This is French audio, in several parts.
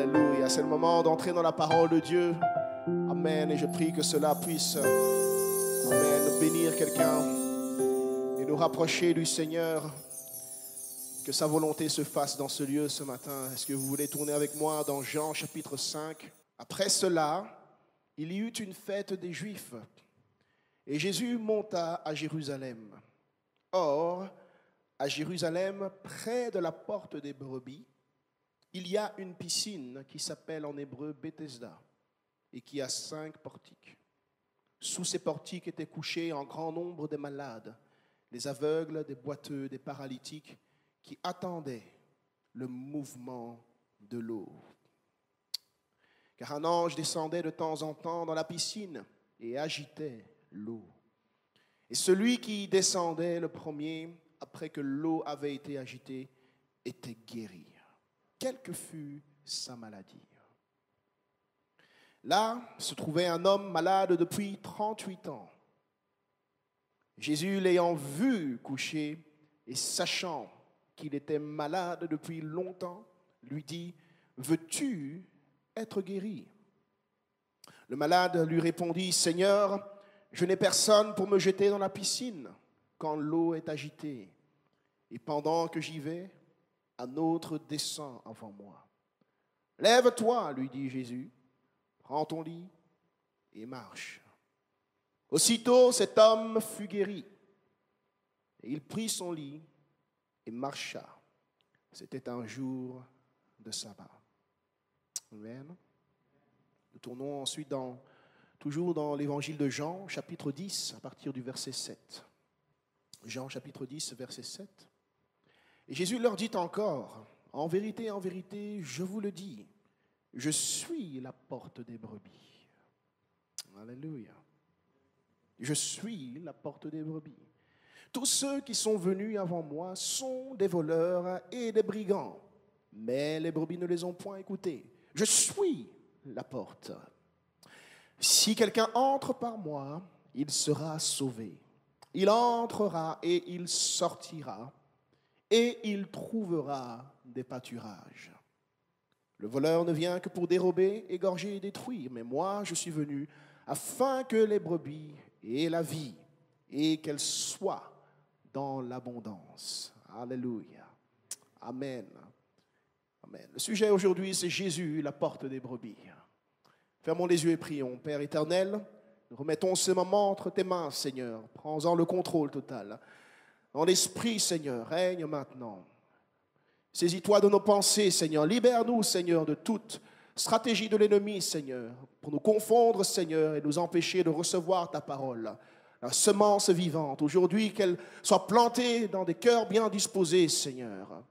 Alléluia. C'est le moment d'entrer dans la parole de Dieu. Amen. Et je prie que cela puisse, amen, bénir quelqu'un et nous rapprocher du Seigneur. Que sa volonté se fasse dans ce lieu ce matin. Est-ce que vous voulez tourner avec moi dans Jean chapitre 5? Après cela, il y eut une fête des Juifs. Et Jésus monta à Jérusalem. Or, à Jérusalem, près de la porte des brebis, il y a une piscine qui s'appelle en hébreu Bethesda et qui a 5 portiques. Sous ces portiques étaient couchés en grand nombre des malades, des aveugles, des boiteux, des paralytiques, qui attendaient le mouvement de l'eau. Car un ange descendait de temps en temps dans la piscine et agitait l'eau. Et celui qui descendait le premier, après que l'eau avait été agitée, était guéri. Quelle que fût sa maladie. Là se trouvait un homme malade depuis 38 ans. Jésus, l'ayant vu coucher et sachant qu'il était malade depuis longtemps, lui dit, « Veux-tu être guéri ?» Le malade lui répondit, « Seigneur, je n'ai personne pour me jeter dans la piscine quand l'eau est agitée. Et pendant que j'y vais, un autre descend avant moi. Lève-toi, lui dit Jésus, prends ton lit et marche. Aussitôt, cet homme fut guéri. Et il prit son lit et marcha. C'était un jour de sabbat. Amen. Nous tournons ensuite toujours dans l'évangile de Jean, chapitre 10, à partir du verset 7. Jean, chapitre 10, verset 7. Et Jésus leur dit encore, « En vérité, je vous le dis, je suis la porte des brebis. » Alléluia. Je suis la porte des brebis. Tous ceux qui sont venus avant moi sont des voleurs et des brigands, mais les brebis ne les ont point écoutés. Je suis la porte. Si quelqu'un entre par moi, il sera sauvé. Il entrera et il sortira, et il trouvera des pâturages. Le voleur ne vient que pour dérober, égorger et détruire, mais moi je suis venu afin que les brebis aient la vie et qu'elles soient dans l'abondance. Alléluia. Amen. Amen. Le sujet aujourd'hui, c'est Jésus, la porte des brebis. Fermons les yeux et prions. Père éternel, nous remettons ce moment entre tes mains, Seigneur. Prends-en le contrôle total. Dans l'esprit, Seigneur, règne maintenant. Saisis-toi de nos pensées, Seigneur. Libère-nous, Seigneur, de toute stratégie de l'ennemi, Seigneur, pour nous confondre, Seigneur, et nous empêcher de recevoir ta parole. La semence vivante, aujourd'hui, qu'elle soit plantée dans des cœurs bien disposés, Seigneur.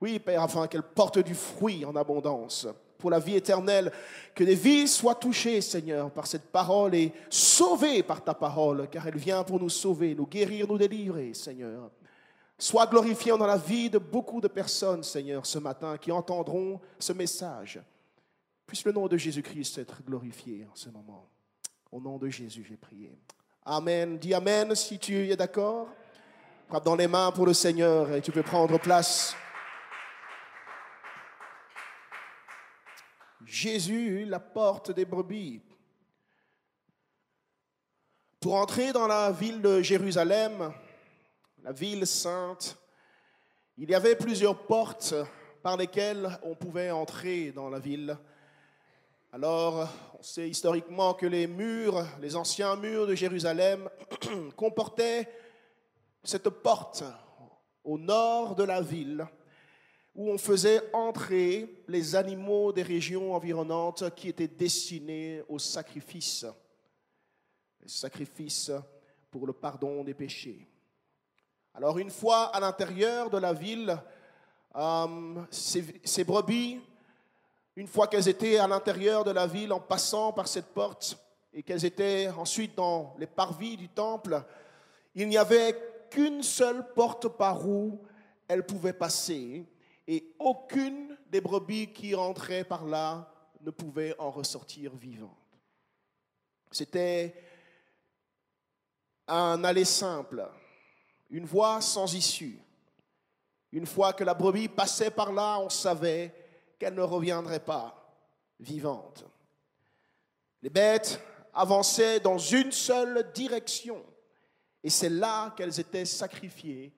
Oui, Père, afin qu'elle porte du fruit en abondance pour la vie éternelle, que des vies soient touchées, Seigneur, par cette parole et sauvées par ta parole, car elle vient pour nous sauver, nous guérir, nous délivrer, Seigneur. Sois glorifié dans la vie de beaucoup de personnes, Seigneur, ce matin, qui entendront ce message. Puisse le nom de Jésus-Christ être glorifié en ce moment. Au nom de Jésus, j'ai prié. Amen. Dis Amen si tu es d'accord. Frappe dans les mains pour le Seigneur et tu peux prendre place. Jésus, la porte des brebis. Pour entrer dans la ville de Jérusalem, la ville sainte, il y avait plusieurs portes par lesquelles on pouvait entrer dans la ville. Alors, on sait historiquement que les anciens murs de Jérusalem comportaient cette porte au nord de la ville, où on faisait entrer les animaux des régions environnantes qui étaient destinés au sacrifice. Le sacrifice pour le pardon des péchés. Alors une fois à l'intérieur de la ville, ces brebis, une fois qu'elles étaient à l'intérieur de la ville en passant par cette porte et qu'elles étaient ensuite dans les parvis du temple, il n'y avait qu'une seule porte par où elles pouvaient passer. Et aucune des brebis qui rentraient par là ne pouvait en ressortir vivante. C'était un aller simple, une voie sans issue. Une fois que la brebis passait par là, on savait qu'elle ne reviendrait pas vivante. Les bêtes avançaient dans une seule direction, et c'est là qu'elles étaient sacrifiées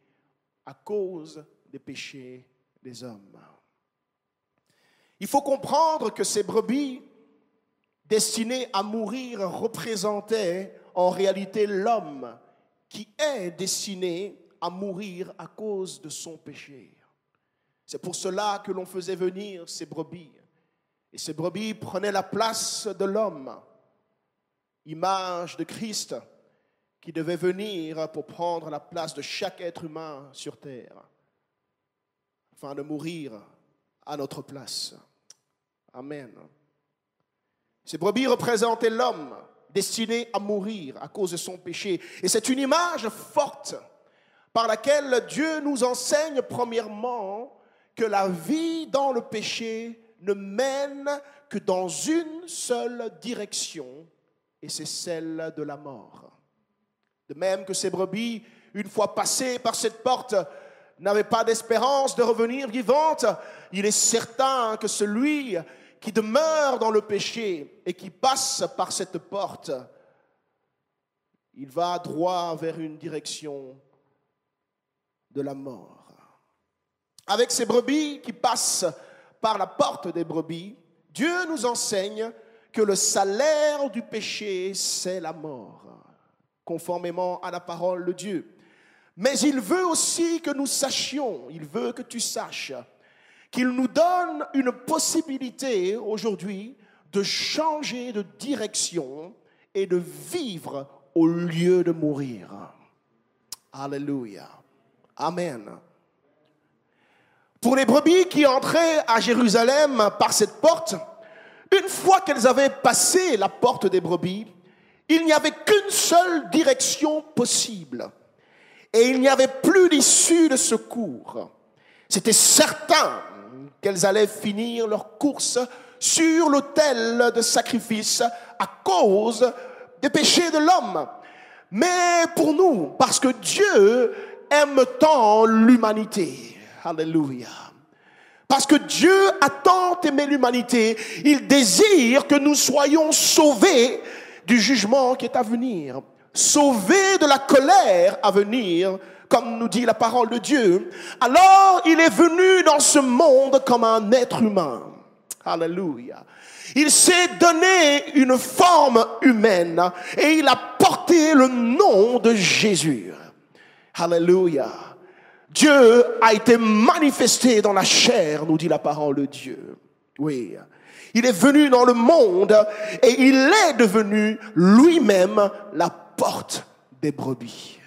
à cause des péchés des hommes. Il faut comprendre que ces brebis destinées à mourir représentaient en réalité l'homme qui est destiné à mourir à cause de son péché. C'est pour cela que l'on faisait venir ces brebis. Et ces brebis prenaient la place de l'homme, image de Christ qui devait venir pour prendre la place de chaque être humain sur terre, afin de mourir à notre place. Amen. Ces brebis représentaient l'homme destiné à mourir à cause de son péché. Et c'est une image forte par laquelle Dieu nous enseigne premièrement que la vie dans le péché ne mène que dans une seule direction, et c'est celle de la mort. De même que ces brebis, une fois passées par cette porte, n'avaient pas d'espérance de revenir vivantes, il est certain que celui qui demeure dans le péché et qui passe par cette porte, il va droit vers une direction de la mort. Avec ces brebis qui passent par la porte des brebis, Dieu nous enseigne que le salaire du péché, c'est la mort, conformément à la parole de Dieu. Mais il veut aussi que nous sachions, il veut que tu saches, qu'il nous donne une possibilité aujourd'hui de changer de direction et de vivre au lieu de mourir. Alléluia. Amen. Pour les brebis qui entraient à Jérusalem par cette porte, une fois qu'elles avaient passé la porte des brebis, il n'y avait qu'une seule direction possible. Et il n'y avait plus d'issue de secours. C'était certain qu'elles allaient finir leur course sur l'autel de sacrifice à cause des péchés de l'homme. Mais pour nous, parce que Dieu aime tant l'humanité, alléluia, parce que Dieu a tant aimé l'humanité, il désire que nous soyons sauvés du jugement qui est à venir, sauvés de la colère à venir, comme nous dit la parole de Dieu. Alors il est venu dans ce monde comme un être humain. Alléluia. Il s'est donné une forme humaine et il a porté le nom de Jésus. Alléluia. Dieu a été manifesté dans la chair, nous dit la parole de Dieu. Oui. Il est venu dans le monde et il est devenu lui-même la porte des brebis.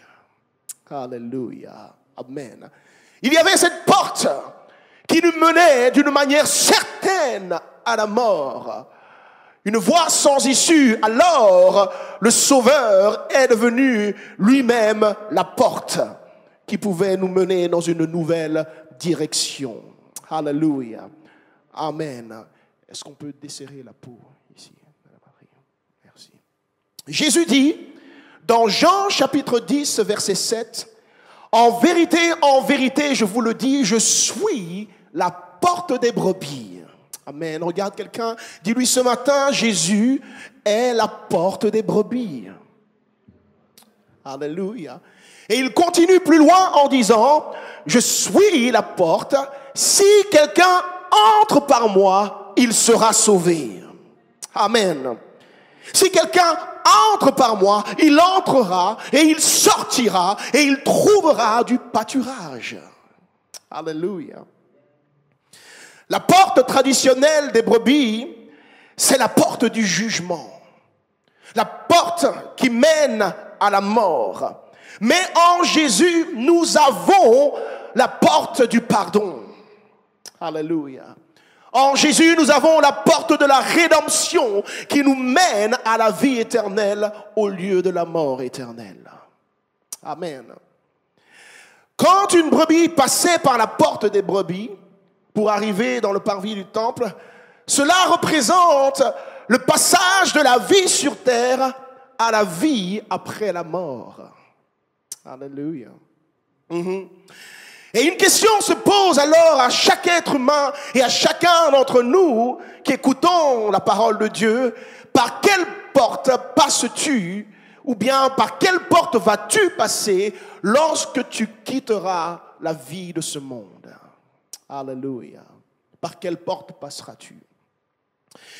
Alléluia. Amen. Il y avait cette porte qui nous menait d'une manière certaine à la mort. Une voie sans issue. Alors, le Sauveur est devenu lui-même la porte qui pouvait nous mener dans une nouvelle direction. Alléluia. Amen. Est-ce qu'on peut desserrer la peau ici? Merci. Jésus dit, dans Jean chapitre 10, verset 7, « En vérité, je vous le dis, je suis la porte des brebis. » Amen. Regarde quelqu'un, dis-lui ce matin, Jésus est la porte des brebis. Alléluia. Et il continue plus loin en disant, je suis la porte, si quelqu'un entre par moi, il sera sauvé. Amen. Si quelqu'un entre par moi, il entrera et il sortira et il trouvera du pâturage. Alléluia. La porte traditionnelle des brebis, c'est la porte du jugement. La porte qui mène à la mort. Mais en Jésus, nous avons la porte du pardon. Alléluia. En Jésus, nous avons la porte de la rédemption qui nous mène à la vie éternelle au lieu de la mort éternelle. Amen. Quand une brebis passait par la porte des brebis pour arriver dans le parvis du temple, cela représente le passage de la vie sur terre à la vie après la mort. Alléluia. Et une question se pose alors à chaque être humain et à chacun d'entre nous qui écoutons la parole de Dieu. Par quelle porte passes-tu ou bien par quelle porte vas-tu passer lorsque tu quitteras la vie de ce monde? Alléluia. Par quelle porte passeras-tu?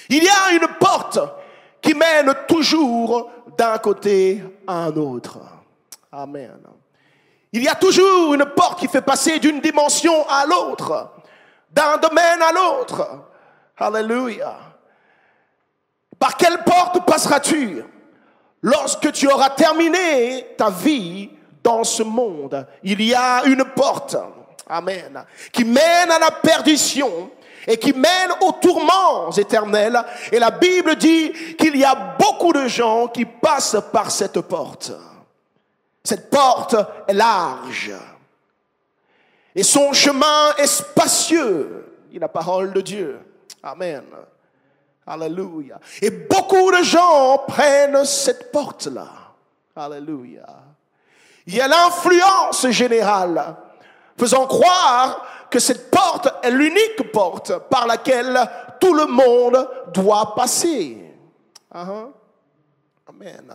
Il y a une porte qui mène toujours d'un côté à un autre. Amen. Il y a toujours une porte qui fait passer d'une dimension à l'autre, d'un domaine à l'autre. Alléluia. Par quelle porte passeras-tu lorsque tu auras terminé ta vie dans ce monde? Il y a une porte, amen, qui mène à la perdition et qui mène aux tourments éternels. Et la Bible dit qu'il y a beaucoup de gens qui passent par cette porte. Cette porte est large et son chemin est spacieux, dit la parole de Dieu. Amen. Alléluia. Et beaucoup de gens prennent cette porte-là. Alléluia. Il y a l'influence générale faisant croire que cette porte est l'unique porte par laquelle tout le monde doit passer. Amen.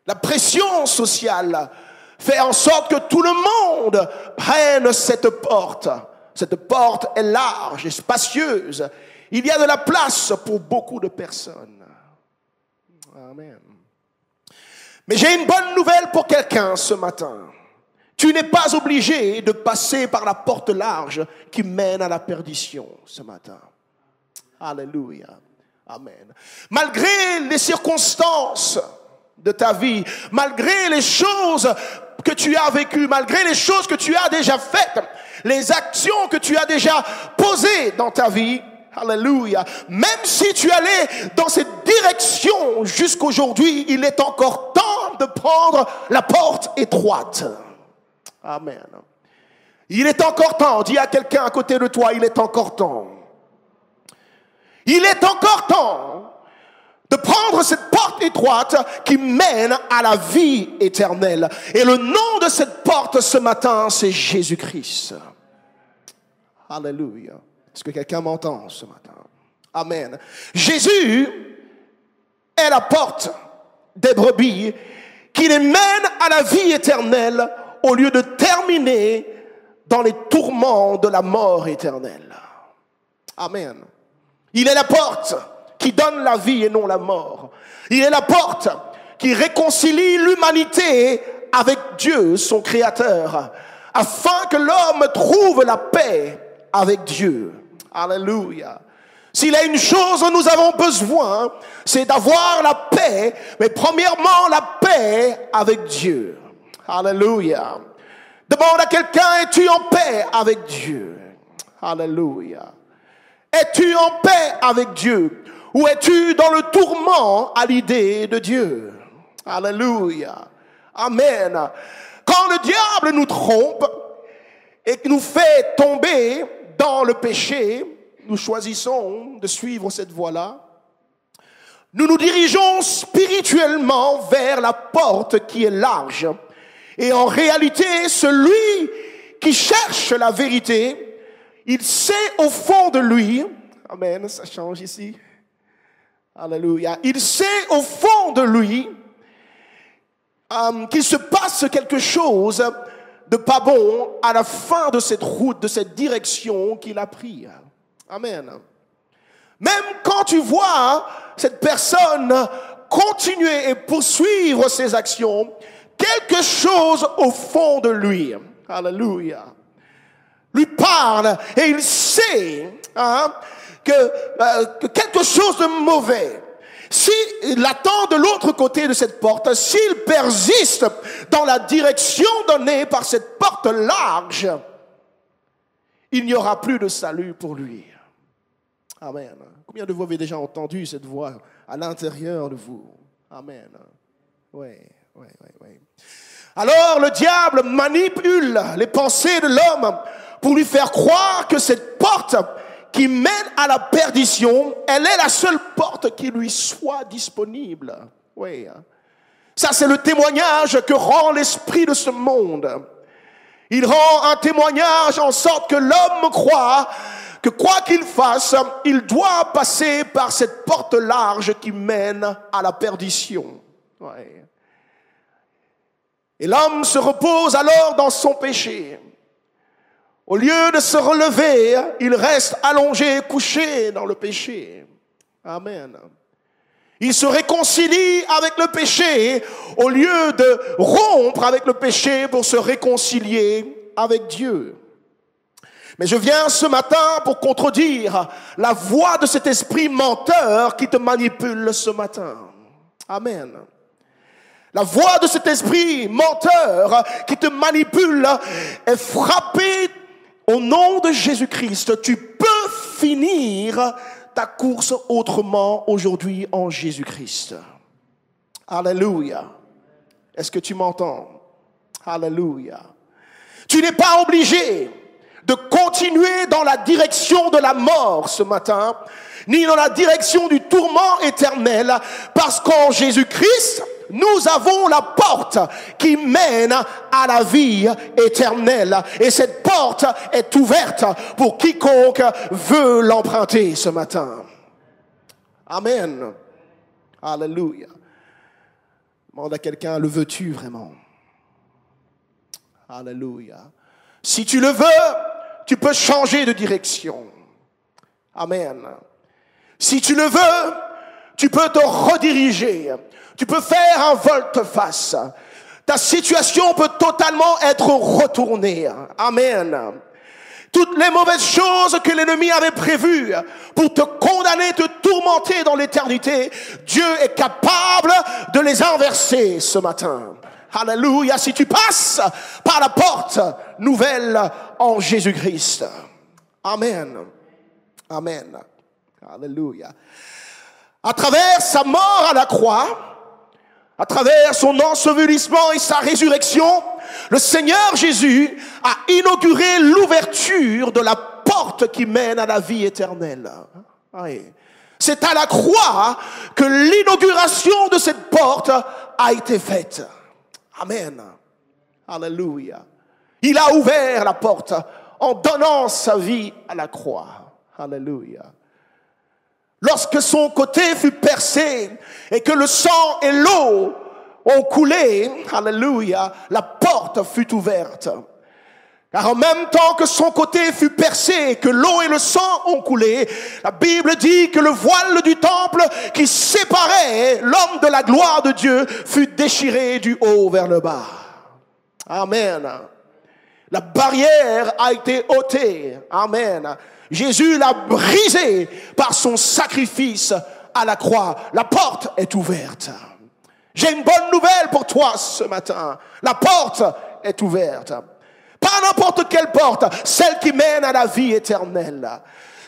La pression sociale fait en sorte que tout le monde prenne cette porte. Cette porte est large et spacieuse. Il y a de la place pour beaucoup de personnes. Amen. Mais j'ai une bonne nouvelle pour quelqu'un ce matin. Tu n'es pas obligé de passer par la porte large qui mène à la perdition ce matin. Alléluia. Amen. Malgré les circonstances de ta vie, malgré les choses que tu as vécues, malgré les choses que tu as déjà faites, les actions que tu as déjà posées dans ta vie, alléluia, même si tu allais dans cette direction jusqu'aujourd'hui, il est encore temps de prendre la porte étroite. Amen. Il est encore temps, dis à quelqu'un à côté de toi, il est encore temps. Il est encore temps de prendre cette porte étroite qui mène à la vie éternelle. Et le nom de cette porte ce matin, c'est Jésus-Christ. Alléluia. Est-ce que quelqu'un m'entend ce matin? Amen. Jésus est la porte des brebis qui les mène à la vie éternelle au lieu de terminer dans les tourments de la mort éternelle. Amen. Il est la porte qui donne la vie et non la mort. Il est la porte qui réconcilie l'humanité avec Dieu, son Créateur, afin que l'homme trouve la paix avec Dieu. Alléluia. S'il y a une chose dont nous avons besoin, c'est d'avoir la paix, mais premièrement la paix avec Dieu. Alléluia. Demande à quelqu'un, es-tu en paix avec Dieu? Alléluia. Es-tu en paix avec Dieu? Ou es-tu dans le tourment à l'idée de Dieu? Alléluia. Amen. Quand le diable nous trompe et nous fait tomber dans le péché, nous choisissons de suivre cette voie-là. Nous nous dirigeons spirituellement vers la porte qui est large. Et en réalité, celui qui cherche la vérité, il sait au fond de lui, amen, ça change ici, alléluia, il sait au fond de lui qu'il se passe quelque chose de pas bon à la fin de cette route, de cette direction qu'il a prise. Amen. Même quand tu vois cette personne continuer et poursuivre ses actions, quelque chose au fond de lui, alléluia, lui parle et il sait que quelque chose de mauvais, s'il attend de l'autre côté de cette porte, s'il persiste dans la direction donnée par cette porte large, il n'y aura plus de salut pour lui. Amen. Combien de vous avez déjà entendu cette voix à l'intérieur de vous? Amen. Oui. Alors le diable manipule les pensées de l'homme pour lui faire croire que cette porte qui mène à la perdition, elle est la seule porte qui lui soit disponible. Oui. Ça, c'est le témoignage que rend l'esprit de ce monde. Il rend un témoignage en sorte que l'homme croit que quoi qu'il fasse, il doit passer par cette porte large qui mène à la perdition. Ouais. Et l'homme se repose alors dans son péché. Au lieu de se relever, il reste allongé, couché dans le péché. Amen. Il se réconcilie avec le péché au lieu de rompre avec le péché pour se réconcilier avec Dieu. Mais je viens ce matin pour contredire la voix de cet esprit menteur qui te manipule ce matin. Amen. La voix de cet esprit menteur qui te manipule est frappée au nom de Jésus-Christ. Tu peux finir ta course autrement aujourd'hui en Jésus-Christ. Alléluia. Est-ce que tu m'entends? Alléluia. Tu n'es pas obligé de continuer dans la direction de la mort ce matin, ni dans la direction du tourment éternel, parce qu'en Jésus-Christ, nous avons la porte qui mène à la vie éternelle. Et cette porte est ouverte pour quiconque veut l'emprunter ce matin. Amen. Alléluia. Demande à quelqu'un, le veux-tu vraiment? Alléluia. Si tu le veux, tu peux changer de direction. Amen. Si tu le veux, tu peux te rediriger. Tu peux faire un volte-face. Ta situation peut totalement être retournée. Amen. Toutes les mauvaises choses que l'ennemi avait prévues pour te condamner, te tourmenter dans l'éternité, Dieu est capable de les inverser ce matin. Alléluia. Si tu passes par la porte nouvelle en Jésus-Christ. Amen. Amen. Alléluia. À travers sa mort à la croix, à travers son ensevelissement et sa résurrection, le Seigneur Jésus a inauguré l'ouverture de la porte qui mène à la vie éternelle. Oui. C'est à la croix que l'inauguration de cette porte a été faite. Amen. Alléluia. Il a ouvert la porte en donnant sa vie à la croix. Alléluia. Lorsque son côté fut percé et que le sang et l'eau ont coulé, alléluia, la porte fut ouverte. Car en même temps que son côté fut percé et que l'eau et le sang ont coulé, la Bible dit que le voile du temple qui séparait l'homme de la gloire de Dieu fut déchiré du haut vers le bas. Amen. La barrière a été ôtée. Amen. Jésus l'a brisé par son sacrifice à la croix. La porte est ouverte. J'ai une bonne nouvelle pour toi ce matin. La porte est ouverte. Pas n'importe quelle porte, celle qui mène à la vie éternelle.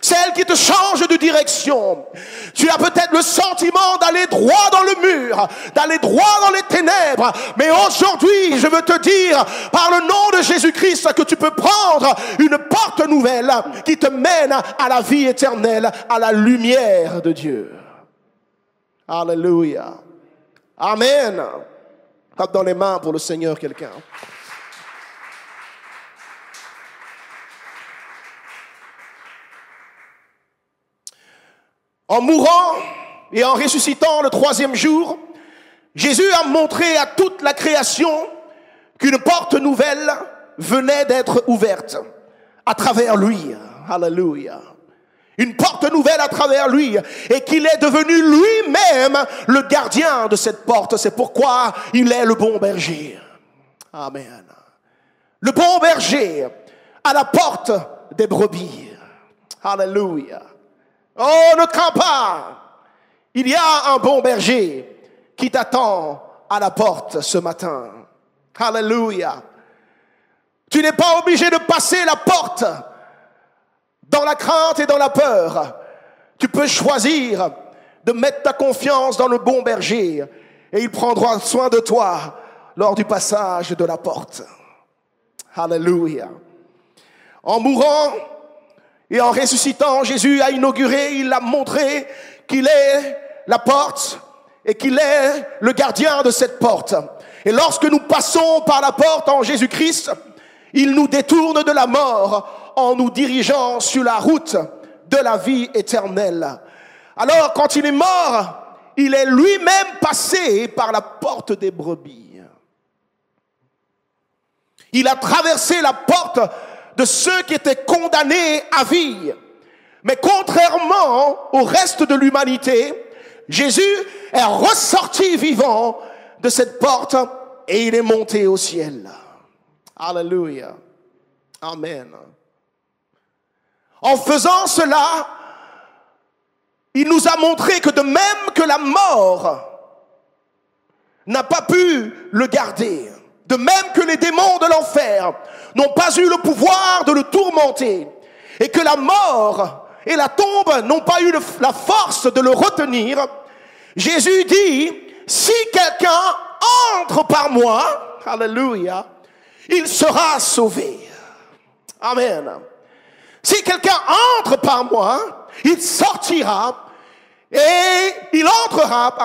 Celle qui te change de direction. Tu as peut-être le sentiment d'aller droit dans le mur, d'aller droit dans les ténèbres. Mais aujourd'hui, je veux te dire, par le nom de Jésus-Christ, que tu peux prendre une porte nouvelle qui te mène à la vie éternelle, à la lumière de Dieu. Alléluia. Amen. Tape dans les mains pour le Seigneur quelqu'un. En mourant et en ressuscitant le troisième jour, Jésus a montré à toute la création qu'une porte nouvelle venait d'être ouverte à travers lui. Alléluia. Une porte nouvelle à travers lui et qu'il est devenu lui-même le gardien de cette porte. C'est pourquoi il est le bon berger. Amen. Le bon berger à la porte des brebis. Alléluia. Oh, ne crains pas. Il y a un bon berger qui t'attend à la porte ce matin. Alléluia. Tu n'es pas obligé de passer la porte dans la crainte et dans la peur. Tu peux choisir de mettre ta confiance dans le bon berger et il prendra soin de toi lors du passage de la porte. Alléluia. En mourant et en ressuscitant, Jésus a inauguré, il a montré qu'il est la porte et qu'il est le gardien de cette porte. Et lorsque nous passons par la porte en Jésus-Christ, Il nous détourne de la mort en nous dirigeant sur la route de la vie éternelle. Alors, quand il est mort, il est lui-même passé par la porte des brebis. Il a traversé la porte de ceux qui étaient condamnés à vie. Mais contrairement au reste de l'humanité, Jésus est ressorti vivant de cette porte et il est monté au ciel. Alléluia. Amen. En faisant cela, il nous a montré que de même que la mort n'a pas pu le garder, de même que les démons de l'enfer n'ont pas eu le pouvoir de le tourmenter, et que la mort et la tombe n'ont pas eu la force de le retenir, Jésus dit, si quelqu'un entre par moi, alléluia, il sera sauvé. Amen. Si quelqu'un entre par moi, il sortira, et il entrera,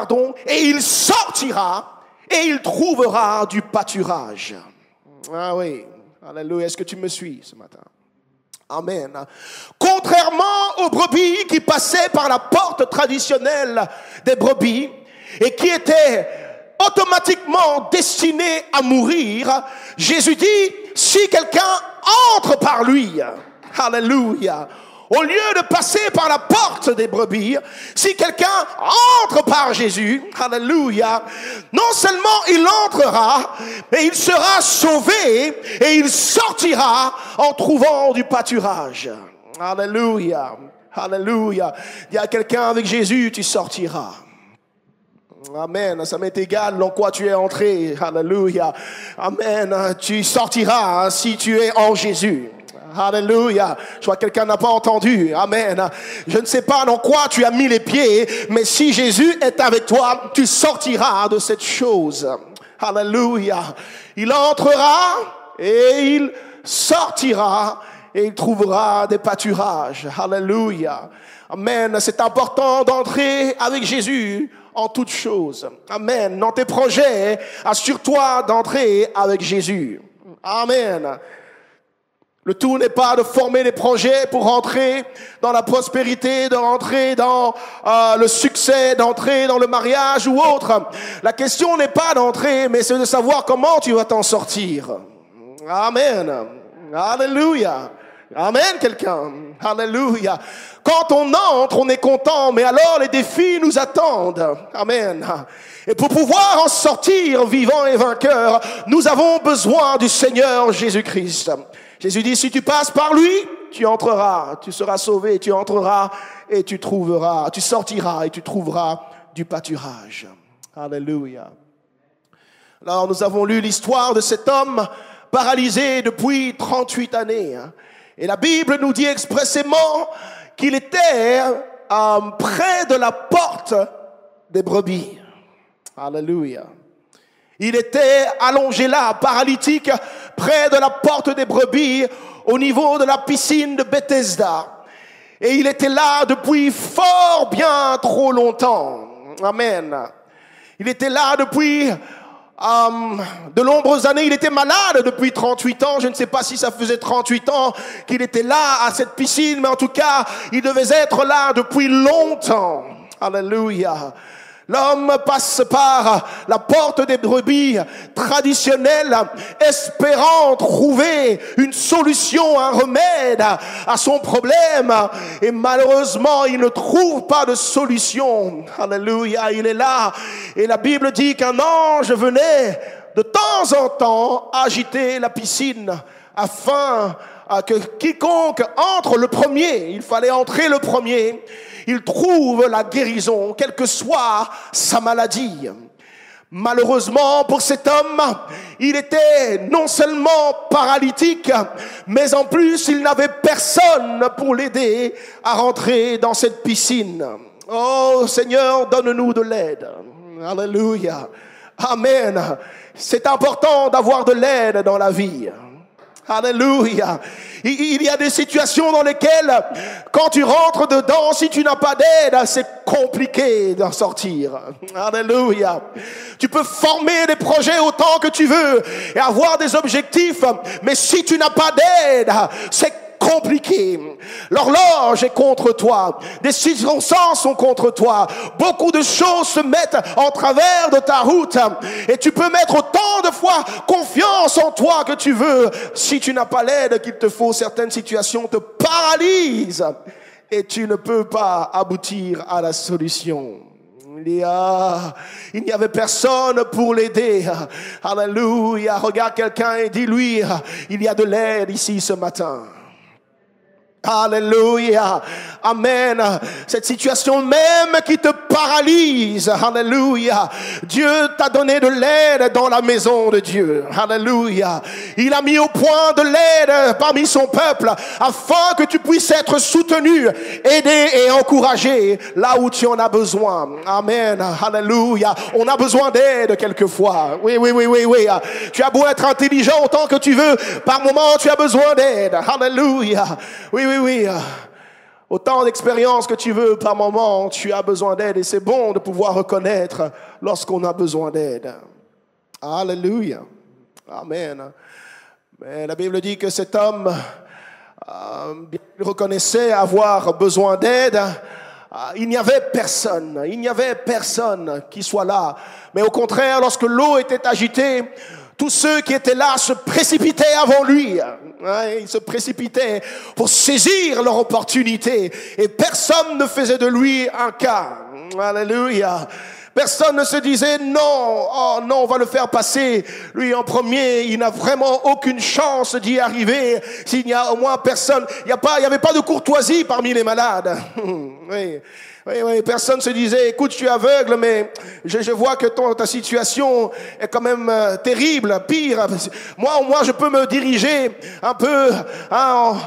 et il sortira, et il trouvera du pâturage. Ah oui, alléluia, est-ce que tu me suis ce matin? Amen. Contrairement aux brebis qui passaient par la porte traditionnelle des brebis et qui étaient automatiquement destinées à mourir, Jésus dit, si quelqu'un entre par lui, alléluia, au lieu de passer par la porte des brebis, si quelqu'un entre par Jésus, alléluia, non seulement il entrera, mais il sera sauvé et il sortira en trouvant du pâturage. Alléluia, alléluia. Il y a quelqu'un avec Jésus, tu sortiras. Amen, ça m'est égal dans quoi tu es entré. Alléluia. Amen, tu sortiras si tu es en Jésus. Alléluia. Je crois que quelqu'un n'a pas entendu. Amen. Je ne sais pas dans quoi tu as mis les pieds, mais si Jésus est avec toi, tu sortiras de cette chose. Alléluia. Il entrera et il sortira et il trouvera des pâturages. Alléluia. Amen. C'est important d'entrer avec Jésus en toutes choses. Amen. Dans tes projets, assure-toi d'entrer avec Jésus. Amen. Le tout n'est pas de former des projets pour rentrer dans la prospérité, de rentrer dans le succès, d'entrer dans le mariage ou autre. La question n'est pas d'entrer, mais c'est de savoir comment tu vas t'en sortir. Amen. Alléluia. Amen, quelqu'un. Alléluia. Quand on entre, on est content, mais alors les défis nous attendent. Amen. Et pour pouvoir en sortir vivant et vainqueur, nous avons besoin du Seigneur Jésus-Christ. Jésus dit, si tu passes par lui, tu entreras, tu seras sauvé, tu entreras et tu trouveras, tu sortiras et tu trouveras du pâturage. Alléluia. Alors, nous avons lu l'histoire de cet homme paralysé depuis 38 années. Et la Bible nous dit expressément qu'il était près de la porte des brebis. Alléluia. Il était allongé là, paralytique, près de la porte des brebis, au niveau de la piscine de Bethesda. Et il était là depuis fort bien trop longtemps. Amen. Il était là depuis de nombreuses années. Il était malade depuis 38 ans. Je ne sais pas si ça faisait 38 ans qu'il était là à cette piscine, mais en tout cas, il devait être là depuis longtemps. Alléluia. L'homme passe par la porte des brebis traditionnelle, espérant trouver une solution, un remède à son problème. Et malheureusement, il ne trouve pas de solution. Alléluia, il est là. Et la Bible dit qu'un ange venait de temps en temps agiter la piscine afin que quiconque entre le premier, il fallait entrer le premier, il trouve la guérison, quelle que soit sa maladie. Malheureusement pour cet homme, il était non seulement paralytique, mais en plus il n'avait personne pour l'aider à rentrer dans cette piscine. Oh Seigneur, donne-nous de l'aide. Alléluia. Amen. C'est important d'avoir de l'aide dans la vie. Alléluia. Il y a des situations dans lesquelles, quand tu rentres dedans, si tu n'as pas d'aide, c'est compliqué d'en sortir. Alléluia. Tu peux former des projets autant que tu veux et avoir des objectifs, mais si tu n'as pas d'aide, c'est compliqué. L'horloge est contre toi. Des circonstances sont contre toi. Beaucoup de choses se mettent en travers de ta route. Et tu peux mettre autant de fois confiance en toi que tu veux. Si tu n'as pas l'aide qu'il te faut, certaines situations te paralysent. Et tu ne peux pas aboutir à la solution. Il n'y avait personne pour l'aider. Alléluia. Regarde quelqu'un et dis-lui, il y a de l'aide ici ce matin. Alléluia, amen. Cette situation même qui te paralyse, alléluia. Dieu t'a donné de l'aide dans la maison de Dieu, alléluia. Il a mis au point de l'aide parmi son peuple afin que tu puisses être soutenu, aidé et encouragé là où tu en as besoin. Amen, alléluia. On a besoin d'aide quelquefois. Oui. Tu as beau être intelligent autant que tu veux, par moment tu as besoin d'aide. Alléluia. Oui. Autant d'expérience que tu veux, par moment, tu as besoin d'aide. Et c'est bon de pouvoir reconnaître lorsqu'on a besoin d'aide. Alléluia. Amen. Mais la Bible dit que cet homme reconnaissait avoir besoin d'aide. Il n'y avait personne qui soit là. Mais au contraire, lorsque l'eau était agitée, tous ceux qui étaient là se précipitaient avant lui. Ils se précipitaient pour saisir leur opportunité. Et personne ne faisait de lui un cas. Alléluia. Personne ne se disait non, on va le faire passer. Lui en premier, il n'a vraiment aucune chance d'y arriver. S'il n'y a au moins personne, il n'y avait pas de courtoisie parmi les malades. Oui, personne se disait, écoute, je suis aveugle, mais je vois que ta situation est quand même terrible, pire. Moi, je peux me diriger un peu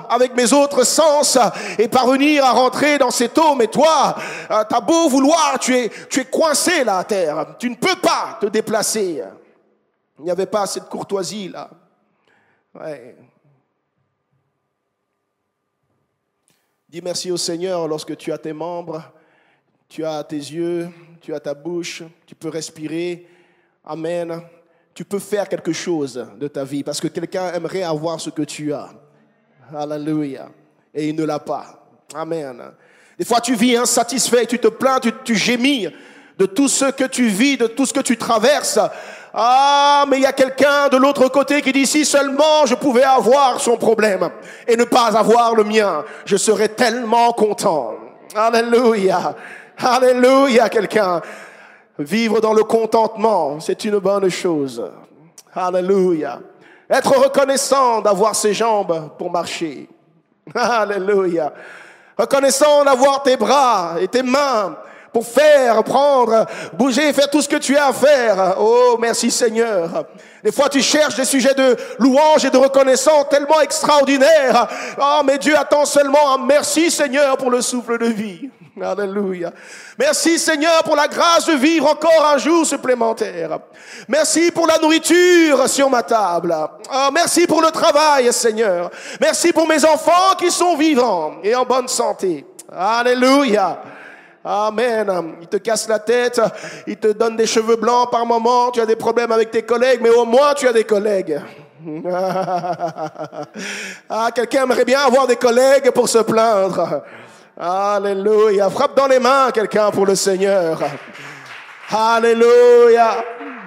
avec mes autres sens et parvenir à rentrer dans cette eau. Mais toi, t'as beau vouloir, tu es coincé là à terre. Tu ne peux pas te déplacer. Il n'y avait pas cette courtoisie là. Ouais. Dis merci au Seigneur lorsque tu as tes membres. Tu as tes yeux, tu as ta bouche, tu peux respirer. Amen. Tu peux faire quelque chose de ta vie parce que quelqu'un aimerait avoir ce que tu as. Alléluia. Et il ne l'a pas. Amen. Des fois, tu vis insatisfait, tu te plains, tu gémis de tout ce que tu vis, de tout ce que tu traverses. Mais il y a quelqu'un de l'autre côté qui dit, si seulement je pouvais avoir son problème et ne pas avoir le mien, je serais tellement content. Alléluia. Alléluia, quelqu'un. Vivre dans le contentement, c'est une bonne chose. Alléluia. Être reconnaissant d'avoir ses jambes pour marcher. Alléluia. Reconnaissant d'avoir tes bras et tes mains pour faire, prendre, bouger, faire tout ce que tu as à faire. Oh, merci Seigneur. Des fois, tu cherches des sujets de louange et de reconnaissance tellement extraordinaires. Oh, mais Dieu attend seulement un merci Seigneur pour le souffle de vie. Alléluia. Merci Seigneur pour la grâce de vivre encore un jour supplémentaire. Merci pour la nourriture sur ma table. Oh, merci pour le travail Seigneur. Merci pour mes enfants qui sont vivants et en bonne santé. Alléluia. Amen. Il te casse la tête, il te donne des cheveux blancs par moment, tu as des problèmes avec tes collègues, mais au moins tu as des collègues. Quelqu'un aimerait bien avoir des collègues pour se plaindre. Alléluia. Frappe dans les mains quelqu'un pour le Seigneur. Alléluia.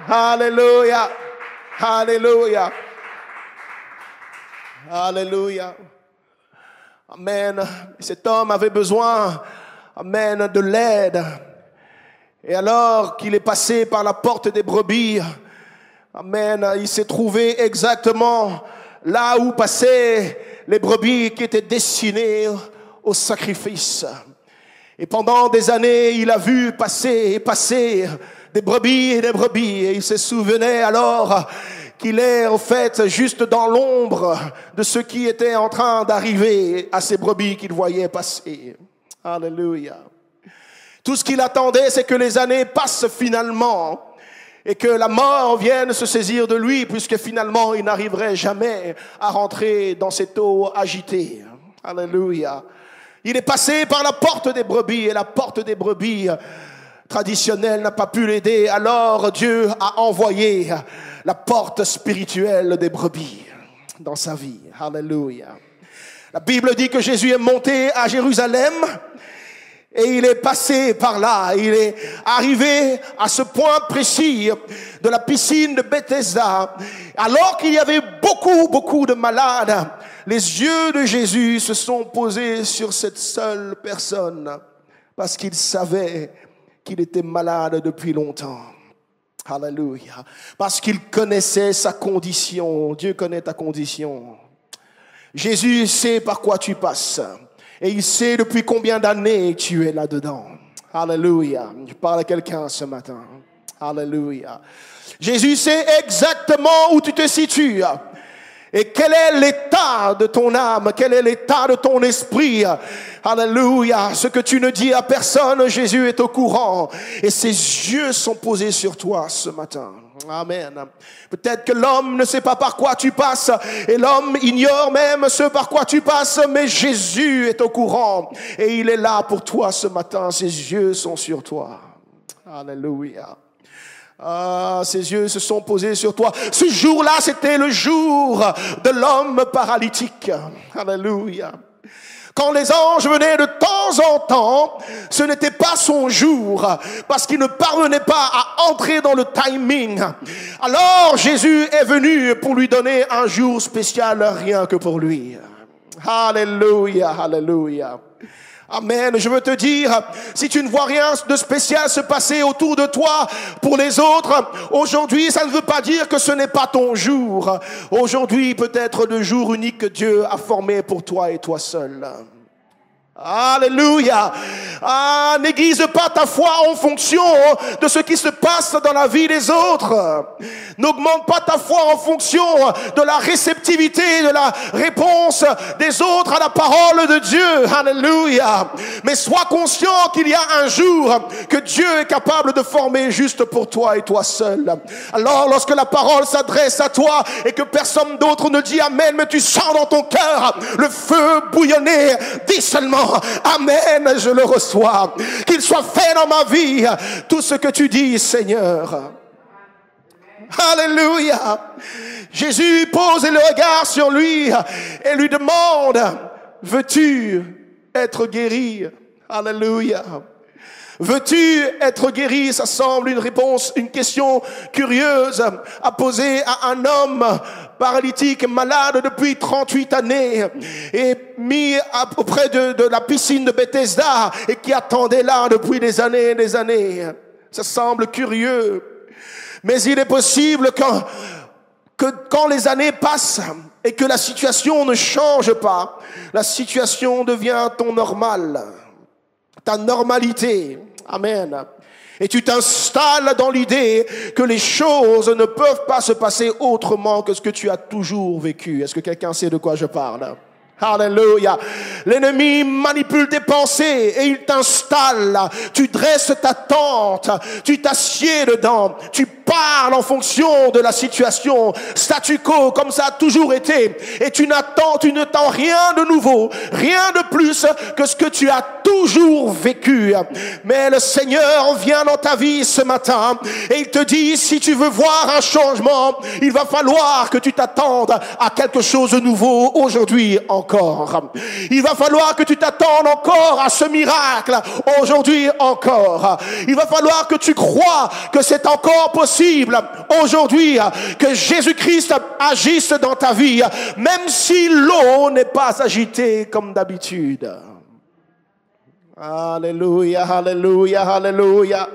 Alléluia. Alléluia. Alléluia. Amen. Cet homme avait besoin, amen, de l'aide. Et alors qu'il est passé par la porte des brebis, amen, il s'est trouvé exactement là où passaient les brebis qui étaient destinées au sacrifice. Et pendant des années, il a vu passer et passer des brebis et des brebis. Et il se souvenait alors qu'il est en fait juste dans l'ombre de ce qui était en train d'arriver à ces brebis qu'il voyait passer. Alléluia. Tout ce qu'il attendait, c'est que les années passent finalement et que la mort vienne se saisir de lui, puisque finalement il n'arriverait jamais à rentrer dans cette eau agitée. Alléluia. Il est passé par la porte des brebis, et la porte des brebis traditionnelle n'a pas pu l'aider. Alors Dieu a envoyé la porte spirituelle des brebis dans sa vie. Alléluia. La Bible dit que Jésus est monté à Jérusalem et il est passé par là. Il est arrivé à ce point précis de la piscine de Bethesda. Alors qu'il y avait beaucoup de malades, les yeux de Jésus se sont posés sur cette seule personne parce qu'il savait qu'il était malade depuis longtemps. Alléluia. Parce qu'il connaissait sa condition. Dieu connaît ta condition. Jésus sait par quoi tu passes. Et il sait depuis combien d'années tu es là-dedans. Alléluia. Je parle à quelqu'un ce matin. Alléluia. Jésus sait exactement où tu te situes. Et quel est l'état de ton âme? Quel est l'état de ton esprit? Alléluia. Ce que tu ne dis à personne, Jésus est au courant. Et ses yeux sont posés sur toi ce matin. Amen. Peut-être que l'homme ne sait pas par quoi tu passes. Et l'homme ignore même ce par quoi tu passes. Mais Jésus est au courant. Et il est là pour toi ce matin. Ses yeux sont sur toi. Alléluia. Ah, ses yeux se sont posés sur toi. Ce jour-là, c'était le jour de l'homme paralytique. Alléluia. Quand les anges venaient de temps en temps, ce n'était pas son jour, parce qu'il ne parvenait pas à entrer dans le timing. Alors Jésus est venu pour lui donner un jour spécial, rien que pour lui. Alléluia, alléluia. Amen. Je veux te dire, si tu ne vois rien de spécial se passer autour de toi pour les autres, aujourd'hui, ça ne veut pas dire que ce n'est pas ton jour. Aujourd'hui, peut-être le jour unique que Dieu a formé pour toi et toi seul. Alléluia. Ah, n'aiguise pas ta foi en fonction de ce qui se passe dans la vie des autres. N'augmente pas ta foi en fonction de la réceptivité, de la réponse des autres à la parole de Dieu. Alléluia. Mais sois conscient qu'il y a un jour que Dieu est capable de former juste pour toi et toi seul. Alors, lorsque la parole s'adresse à toi et que personne d'autre ne dit amen, mais tu sens dans ton cœur le feu bouillonner, dis seulement amen, je le reçois. Qu'il soit fait dans ma vie tout ce que tu dis, Seigneur. Alléluia. Jésus pose le regard sur lui et lui demande, veux-tu être guéri? Alléluia. Veux-tu être guéri? Ça semble une réponse, une question curieuse à poser à un homme paralytique, malade depuis 38 années et mis auprès de la piscine de Bethesda et qui attendait là depuis des années et des années. Ça semble curieux. Mais il est possible que quand les années passent et que la situation ne change pas, la situation devient ton normal, ta normalité. Amen. Et tu t'installes dans l'idée que les choses ne peuvent pas se passer autrement que ce que tu as toujours vécu. Est-ce que quelqu'un sait de quoi je parle? Alléluia. L'ennemi manipule tes pensées et il t'installe. Tu dresses ta tente, tu t'assieds dedans, tu parles en fonction de la situation, statu quo, comme ça a toujours été. Et tu n'attends rien de nouveau, rien de plus que ce que tu as toujours vécu. Mais le Seigneur vient dans ta vie ce matin et il te dit, si tu veux voir un changement, il va falloir que tu t'attendes à quelque chose de nouveau aujourd'hui encore. Il va falloir que tu t'attendes encore à ce miracle aujourd'hui encore. Il va falloir que tu crois que c'est encore possible aujourd'hui que Jésus-Christ agisse dans ta vie, même si l'eau n'est pas agitée comme d'habitude. Alléluia, alléluia, alléluia.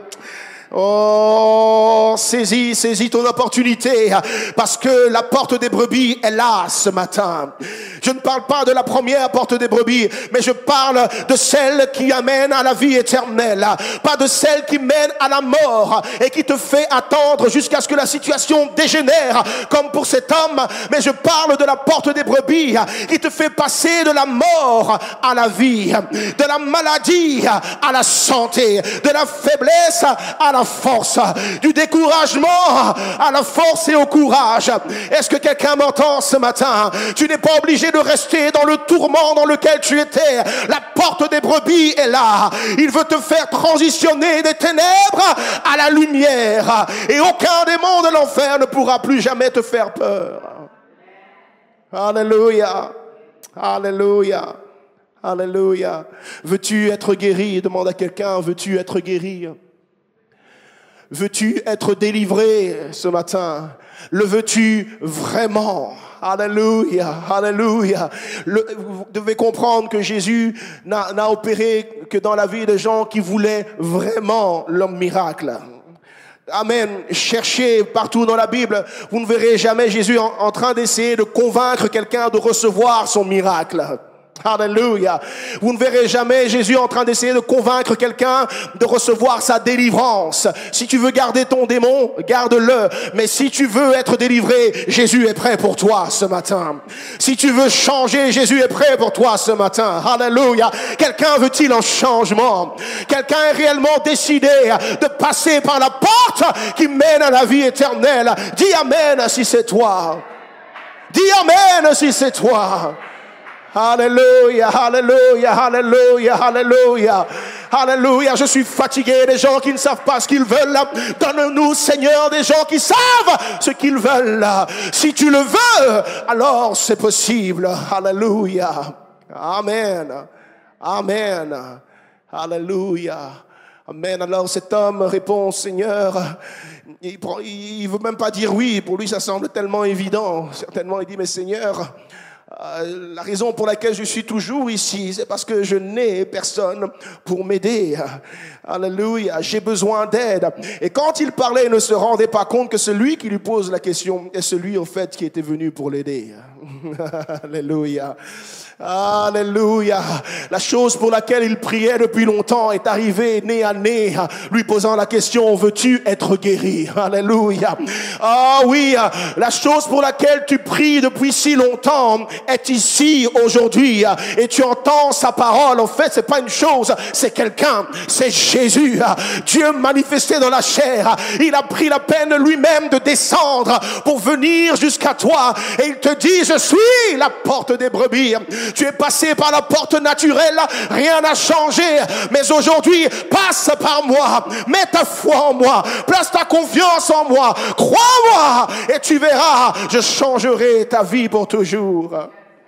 Oh, saisis ton opportunité parce que la porte des brebis est là ce matin. Je ne parle pas de la première porte des brebis, mais je parle de celle qui amène à la vie éternelle. Pas de celle qui mène à la mort et qui te fait attendre jusqu'à ce que la situation dégénère, comme pour cet homme. Mais je parle de la porte des brebis qui te fait passer de la mort à la vie, de la maladie à la santé, de la faiblesse à la force, du découragement à la force et au courage. Est-ce que quelqu'un m'entend ce matin? Tu n'es pas obligé de rester dans le tourment dans lequel tu étais. La porte des brebis est là. Il veut te faire transitionner des ténèbres à la lumière. Et aucun démon de l'enfer ne pourra plus jamais te faire peur. Alléluia. Alléluia. Alléluia. Veux-tu être guéri? Demande à quelqu'un, veux-tu être guéri? Veux-tu être délivré ce matin? Le veux-tu vraiment? Alléluia, alléluia. Vous devez comprendre que Jésus n'a opéré que dans la vie de gens qui voulaient vraiment l'homme miracle. Amen. Cherchez partout dans la Bible, vous ne verrez jamais Jésus en train d'essayer de convaincre quelqu'un de recevoir son miracle. Alléluia. Vous ne verrez jamais Jésus en train d'essayer de convaincre quelqu'un de recevoir sa délivrance. Si tu veux garder ton démon, garde-le. Mais si tu veux être délivré, Jésus est prêt pour toi ce matin. Si tu veux changer, Jésus est prêt pour toi ce matin. Alléluia. Quelqu'un veut-il un changement? Quelqu'un est réellement décidé de passer par la porte qui mène à la vie éternelle? Dis Amen si c'est toi. Dis Amen si c'est toi. Alléluia, alléluia, alléluia, alléluia, alléluia. Je suis fatigué des gens qui ne savent pas ce qu'ils veulent. Donne-nous, Seigneur, des gens qui savent ce qu'ils veulent. Si tu le veux, alors c'est possible. Alléluia. Amen. Amen. Alléluia. Amen. Alors cet homme répond, Seigneur, il veut même pas dire oui. Pour lui, ça semble tellement évident. Certainement, il dit, mais Seigneur, la raison pour laquelle je suis toujours ici, c'est parce que je n'ai personne pour m'aider. Alléluia, j'ai besoin d'aide. Et quand il parlait, il ne se rendait pas compte que celui qui lui pose la question est celui en fait qui était venu pour l'aider. Alléluia. Alléluia. La chose pour laquelle il priait depuis longtemps est arrivée nez à nez, lui posant la question, veux-tu être guéri? Alléluia. Ah oui, la chose pour laquelle tu pries depuis si longtemps est ici aujourd'hui et tu entends sa parole. En fait, c'est pas une chose, c'est quelqu'un, c'est Jésus. Dieu manifesté dans la chair. Il a pris la peine lui-même de descendre pour venir jusqu'à toi et il te dit, je suis la porte des brebis. Tu es passé par la porte naturelle, rien n'a changé. Mais aujourd'hui, passe par moi, mets ta foi en moi, place ta confiance en moi, crois-moi et tu verras, je changerai ta vie pour toujours.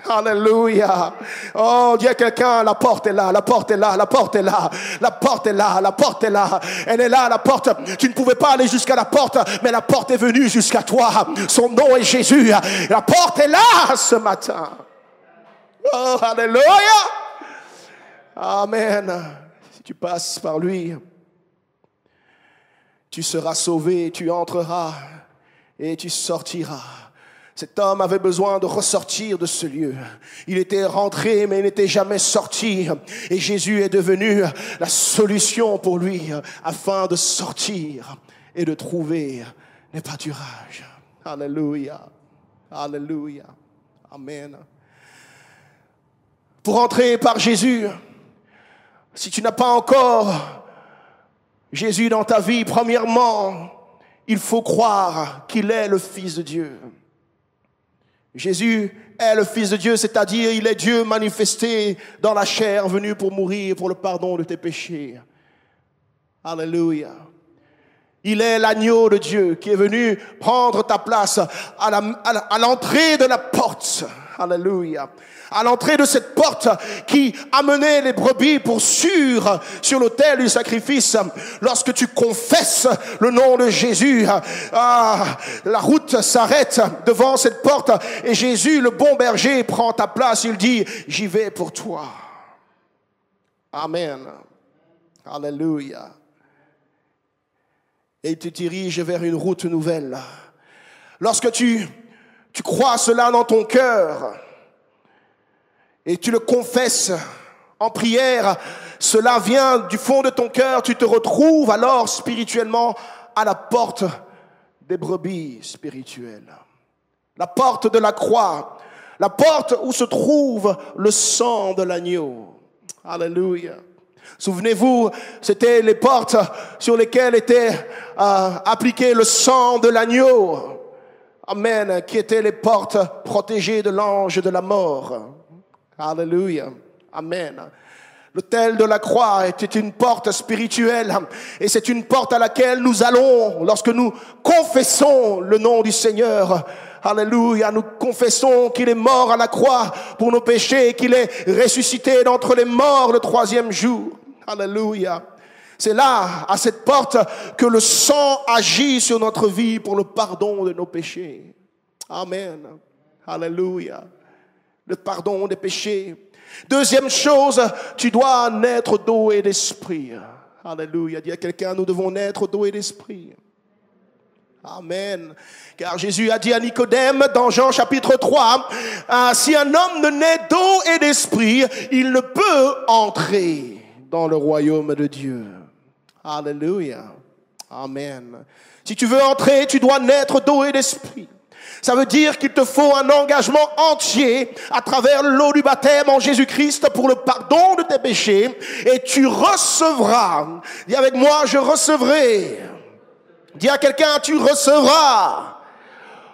Alléluia. Oh, dis à quelqu'un, la porte est là, la porte est là, la porte est là, la porte est là, la porte est là. Elle est là, la porte. Tu ne pouvais pas aller jusqu'à la porte, mais la porte est venue jusqu'à toi. Son nom est Jésus. La porte est là ce matin. Oh, alléluia. Amen. Si tu passes par lui, tu seras sauvé, tu entreras et tu sortiras. Cet homme avait besoin de ressortir de ce lieu. Il était rentré, mais il n'était jamais sorti. Et Jésus est devenu la solution pour lui afin de sortir et de trouver les pâturages. Alléluia. Alléluia. Amen. Pour entrer par Jésus, si tu n'as pas encore Jésus dans ta vie, premièrement, il faut croire qu'il est le Fils de Dieu. Jésus est le Fils de Dieu, c'est-à-dire il est Dieu manifesté dans la chair, venu pour mourir pour le pardon de tes péchés. Alléluia. Il est l'agneau de Dieu qui est venu prendre ta place à l'entrée de la porte. Alléluia. À l'entrée de cette porte qui amenait les brebis pour sur l'autel du sacrifice. Lorsque tu confesses le nom de Jésus, la route s'arrête devant cette porte et Jésus, le bon berger, prend ta place. Il dit, j'y vais pour toi. Amen. Alléluia. Et il te dirige vers une route nouvelle. Lorsque tu crois cela dans ton cœur, et tu le confesses en prière, cela vient du fond de ton cœur, tu te retrouves alors spirituellement à la porte des brebis spirituelles. La porte de la croix, la porte où se trouve le sang de l'agneau. Alléluia. Souvenez-vous, c'était les portes sur lesquelles était appliqué le sang de l'agneau. Amen. Qui étaient les portes protégées de l'ange de la mort. Alléluia. Amen. L'autel de la croix était une porte spirituelle et c'est une porte à laquelle nous allons lorsque nous confessons le nom du Seigneur. Alléluia, nous confessons qu'il est mort à la croix pour nos péchés, qu'il est ressuscité d'entre les morts le 3e jour. Alléluia. C'est là, à cette porte, que le sang agit sur notre vie pour le pardon de nos péchés. Amen. Alléluia. Le pardon des péchés. Deuxième chose, tu dois naître d'eau et d'esprit. Alléluia. Dis à quelqu'un, nous devons naître d'eau et d'esprit. Amen. Car Jésus a dit à Nicodème dans Jean chapitre 3, si un homme ne naît d'eau et d'esprit, il ne peut entrer dans le royaume de Dieu. Alléluia. Amen. Si tu veux entrer, tu dois naître d'eau et d'esprit. Ça veut dire qu'il te faut un engagement entier à travers l'eau du baptême en Jésus-Christ pour le pardon de tes péchés. Et tu recevras. Dis avec moi, je recevrai. Dis à quelqu'un, tu recevras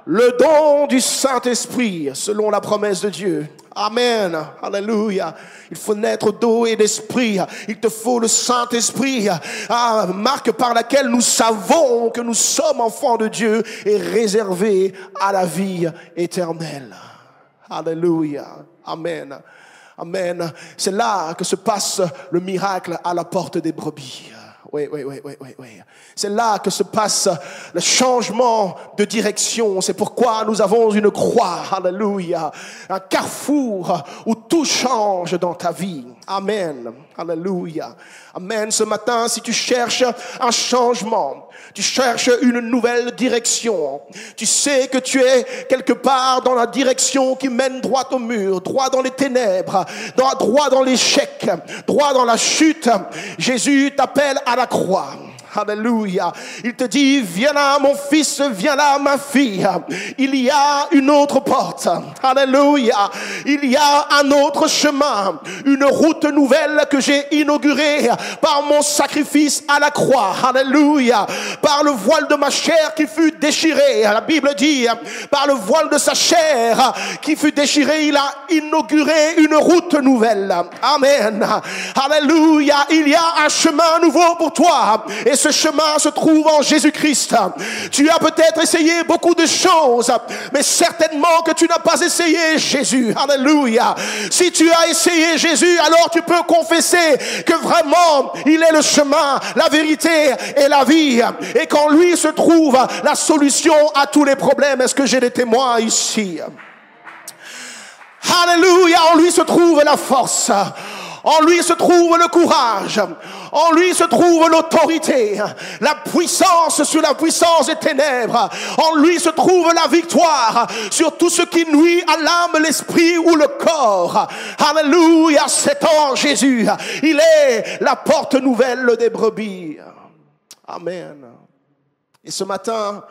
le don du Saint-Esprit selon la promesse de Dieu. Amen. Alléluia. Il faut naître d'eau et d'esprit. Il te faut le Saint-Esprit, marque par laquelle nous savons que nous sommes enfants de Dieu et réservés à la vie éternelle. Alléluia. Amen. Amen. C'est là que se passe le miracle à la porte des brebis. Oui. C'est là que se passe le changement de direction. C'est pourquoi nous avons une croix. Alléluia. Un carrefour où tout change dans ta vie. Amen. Alléluia. Amen. Ce matin, si tu cherches un changement, tu cherches une nouvelle direction, tu sais que tu es quelque part dans la direction qui mène droit au mur, droit dans les ténèbres, droit dans l'échec, droit dans la chute, Jésus t'appelle à la croix. Alléluia. Il te dit, viens là mon fils, viens là ma fille. Il y a une autre porte. Alléluia. Il y a un autre chemin. Une route nouvelle que j'ai inaugurée par mon sacrifice à la croix. Alléluia. Par le voile de ma chair qui fut déchiré. La Bible dit, par le voile de sa chair qui fut déchiré, il a inauguré une route nouvelle. Amen. Alléluia. Il y a un chemin nouveau pour toi. Et ce chemin se trouve en Jésus-Christ. Tu as peut-être essayé beaucoup de choses, mais certainement que tu n'as pas essayé Jésus. Alléluia. Si tu as essayé Jésus, alors tu peux confesser que vraiment, il est le chemin, la vérité et la vie. Et qu'en lui se trouve la solution à tous les problèmes. Est-ce que j'ai des témoins ici? Alléluia. En lui se trouve la force. En lui se trouve le courage. En lui se trouve l'autorité, la puissance sur la puissance des ténèbres. En lui se trouve la victoire sur tout ce qui nuit à l'âme, l'esprit ou le corps. Alléluia, c'est en Jésus. Il est la porte nouvelle des brebis. Amen. Et ce matin,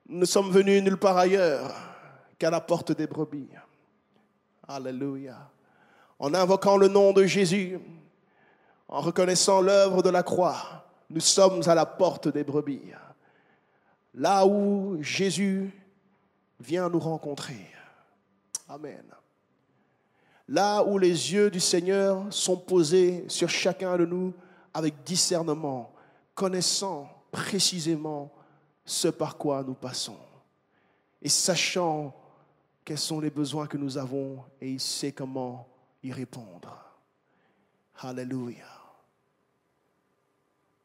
nous sommes venus nulle part ailleurs qu'à la porte des brebis. Alléluia. En invoquant le nom de Jésus, en reconnaissant l'œuvre de la croix, nous sommes à la porte des brebis. Là où Jésus vient nous rencontrer. Amen. Là où les yeux du Seigneur sont posés sur chacun de nous avec discernement, connaissant précisément ce par quoi nous passons et sachant quels sont les besoins que nous avons et il sait comment y répondre. Alléluia.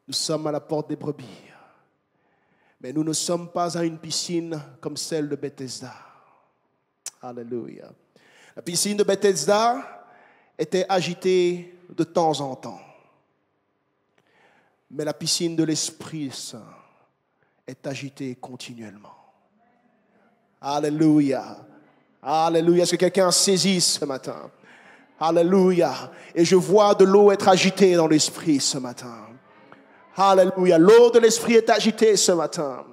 Nous sommes à la porte des brebis. Mais nous ne sommes pas à une piscine comme celle de Bethesda. Alléluia. La piscine de Bethesda était agitée de temps en temps. Mais la piscine de l'Esprit Saint est agitée continuellement. Alléluia. Alléluia. Est-ce que quelqu'un saisit ce matin? Alléluia. Et je vois de l'eau être agitée dans l'esprit ce matin. Alléluia. L'eau de l'esprit est agitée ce matin.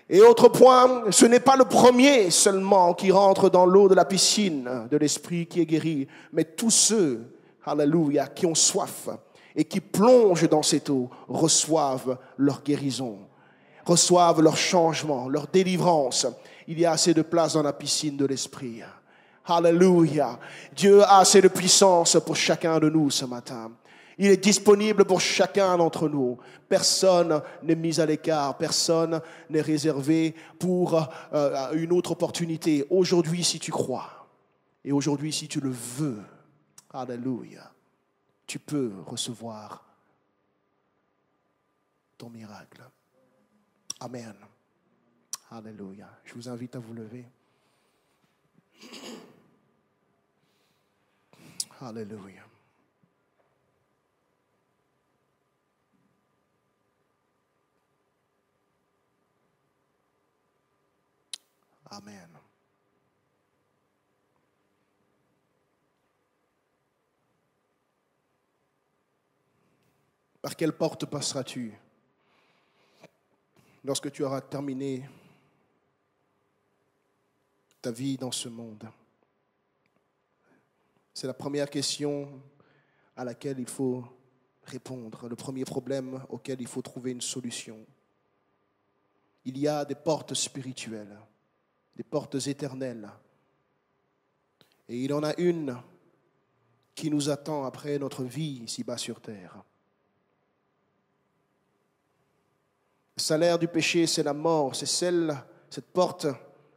Et autre point, ce n'est pas le premier seulement qui rentre dans l'eau de la piscine de l'esprit qui est guéri, mais tous ceux, alléluia, qui ont soif et qui plongent dans cette eau reçoivent leur guérison, reçoivent leur changement, leur délivrance. Il y a assez de place dans la piscine de l'esprit. Alléluia. Dieu a assez de puissance pour chacun de nous ce matin. Il est disponible pour chacun d'entre nous. Personne n'est mis à l'écart. Personne n'est réservé pour une autre opportunité. Aujourd'hui, si tu crois, et aujourd'hui, si tu le veux, alléluia, tu peux recevoir ton miracle. Amen. Alléluia. Je vous invite à vous lever. Alléluia. Amen. Par quelle porte passeras-tu lorsque tu auras terminé ta vie dans ce monde? C'est la première question à laquelle il faut répondre, le premier problème auquel il faut trouver une solution. Il y a des portes spirituelles, des portes éternelles. Et il en a une qui nous attend après notre vie ici-bas sur terre. Le salaire du péché, c'est la mort. C'est cette porte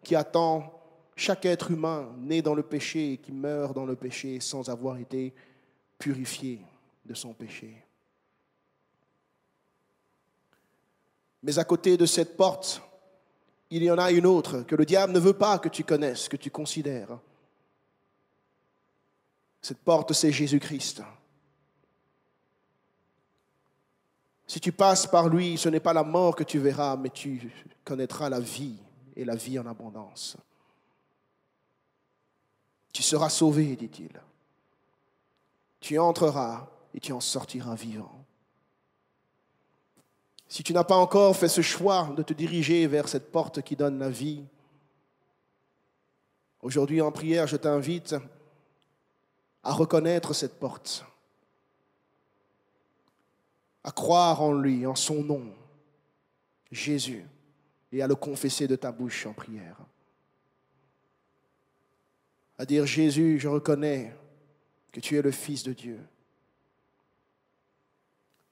qui attend chaque être humain né dans le péché et qui meurt dans le péché sans avoir été purifié de son péché. Mais à côté de cette porte, il y en a une autre que le diable ne veut pas que tu connaisses, que tu considères. Cette porte, c'est Jésus-Christ. Si tu passes par lui, ce n'est pas la mort que tu verras, mais tu connaîtras la vie et la vie en abondance. Tu seras sauvé, dit-il. Tu entreras et tu en sortiras vivant. Si tu n'as pas encore fait ce choix de te diriger vers cette porte qui donne la vie, aujourd'hui en prière, je t'invite à reconnaître cette porte, à croire en lui, en son nom, Jésus, et à le confesser de ta bouche en prière. À dire, Jésus, je reconnais que tu es le Fils de Dieu.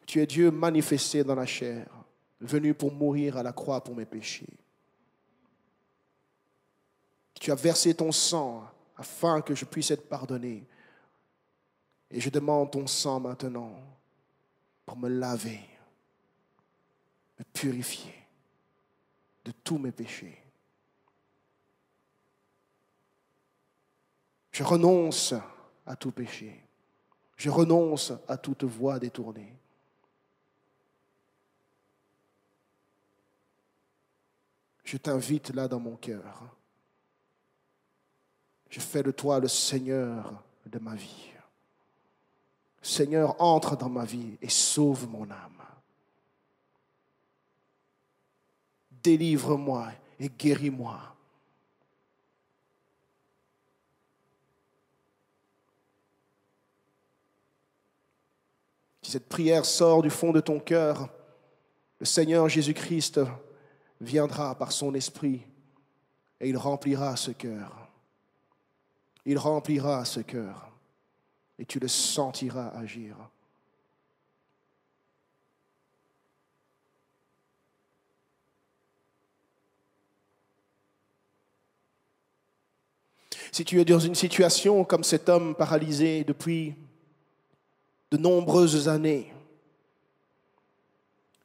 Tu es Dieu manifesté dans la chair, venu pour mourir à la croix pour mes péchés. Tu as versé ton sang afin que je puisse être pardonné. Et je demande ton sang maintenant pour me laver, me purifier de tous mes péchés. Je renonce à tout péché. Je renonce à toute voie détournée. Je t'invite là dans mon cœur. Je fais de toi le Seigneur de ma vie. Seigneur, entre dans ma vie et sauve mon âme. Délivre-moi et guéris-moi. Si cette prière sort du fond de ton cœur, le Seigneur Jésus-Christ viendra par son esprit et il remplira ce cœur. Il remplira ce cœur et tu le sentiras agir. Si tu es dans une situation comme cet homme paralysé depuis de nombreuses années,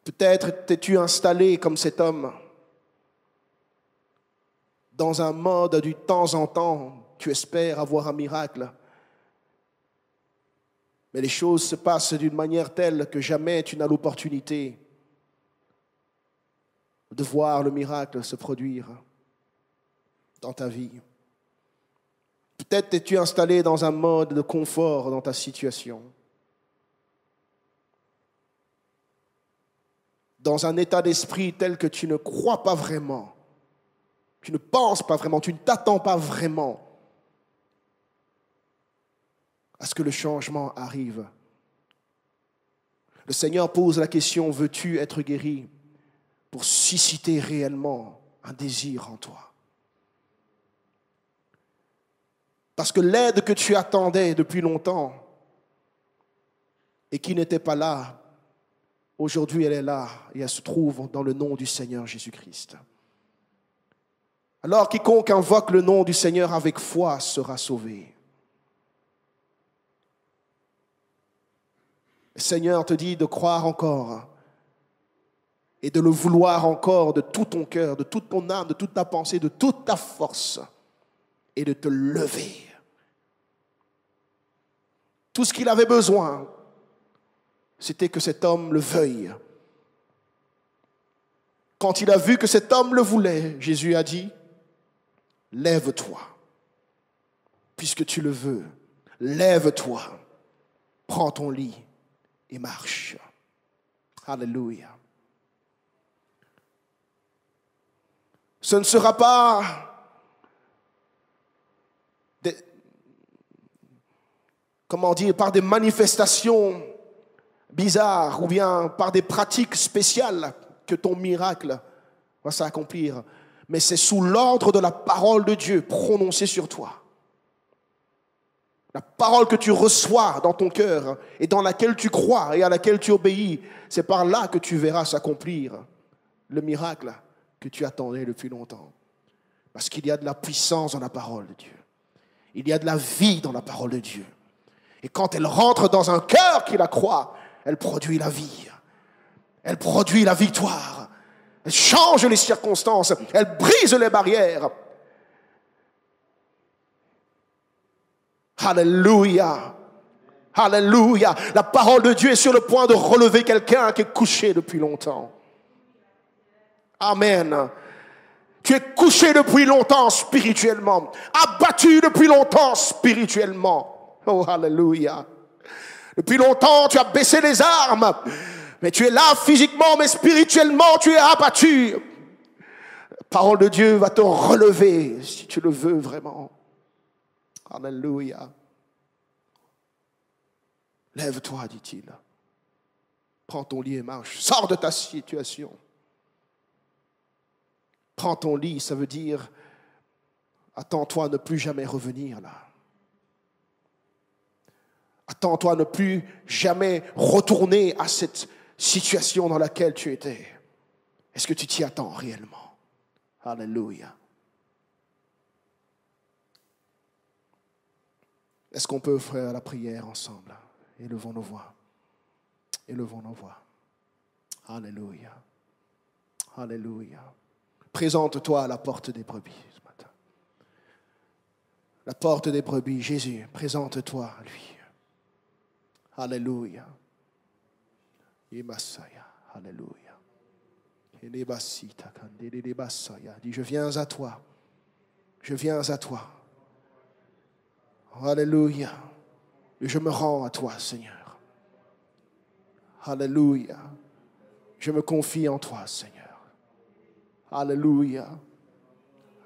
peut-être t'es-tu installé comme cet homme dans un mode du temps en temps, tu espères avoir un miracle. Mais les choses se passent d'une manière telle que jamais tu n'as l'opportunité de voir le miracle se produire dans ta vie. Peut-être es-tu installé dans un mode de confort dans ta situation. Dans un état d'esprit tel que tu ne crois pas vraiment. Tu ne penses pas vraiment, tu ne t'attends pas vraiment à ce que le changement arrive. Le Seigneur pose la question, veux-tu être guéri, pour susciter réellement un désir en toi. Parce que l'aide que tu attendais depuis longtemps et qui n'était pas là, aujourd'hui elle est là et elle se trouve dans le nom du Seigneur Jésus-Christ. Alors quiconque invoque le nom du Seigneur avec foi sera sauvé. Le Seigneur te dit de croire encore et de le vouloir encore de tout ton cœur, de toute ton âme, de toute ta pensée, de toute ta force et de te lever. Tout ce qu'il avait besoin, c'était que cet homme le veuille. Quand il a vu que cet homme le voulait, Jésus a dit, lève-toi, puisque tu le veux, lève-toi, prends ton lit et marche. Alléluia. Ce ne sera pas par des manifestations bizarres ou bien par des pratiques spéciales que ton miracle va s'accomplir, mais c'est sous l'ordre de la parole de Dieu prononcée sur toi. La parole que tu reçois dans ton cœur et dans laquelle tu crois et à laquelle tu obéis, c'est par là que tu verras s'accomplir le miracle que tu attendais depuis longtemps. Parce qu'il y a de la puissance dans la parole de Dieu. Il y a de la vie dans la parole de Dieu. Et quand elle rentre dans un cœur qui la croit, elle produit la vie. Elle produit la victoire. Elle change les circonstances. Elle brise les barrières. Alléluia. Alléluia. La parole de Dieu est sur le point de relever quelqu'un qui est couché depuis longtemps. Amen. Tu es couché depuis longtemps spirituellement. Abattu depuis longtemps spirituellement. Oh, alléluia. Depuis longtemps, tu as baissé les armes. Mais tu es là physiquement, mais spirituellement, tu es abattu. La parole de Dieu va te relever si tu le veux vraiment. Alléluia. Lève-toi, dit-il. Prends ton lit et marche. Sors de ta situation. Prends ton lit, ça veut dire attends-toi à ne plus jamais revenir là. Attends-toi à ne plus jamais retourner à cette situation dans laquelle tu étais. Est-ce que tu t'y attends réellement? Alléluia. Est-ce qu'on peut faire la prière ensemble? Élevons nos voix. Élevons nos voix. Alléluia. Alléluia. Présente-toi à la porte des brebis ce matin. La porte des brebis, Jésus, présente-toi à lui. Alléluia. Alléluia. Dis, je viens à toi. Je viens à toi. Alléluia. Et je me rends à toi, Seigneur. Alléluia. Je me confie en toi, Seigneur. Alléluia.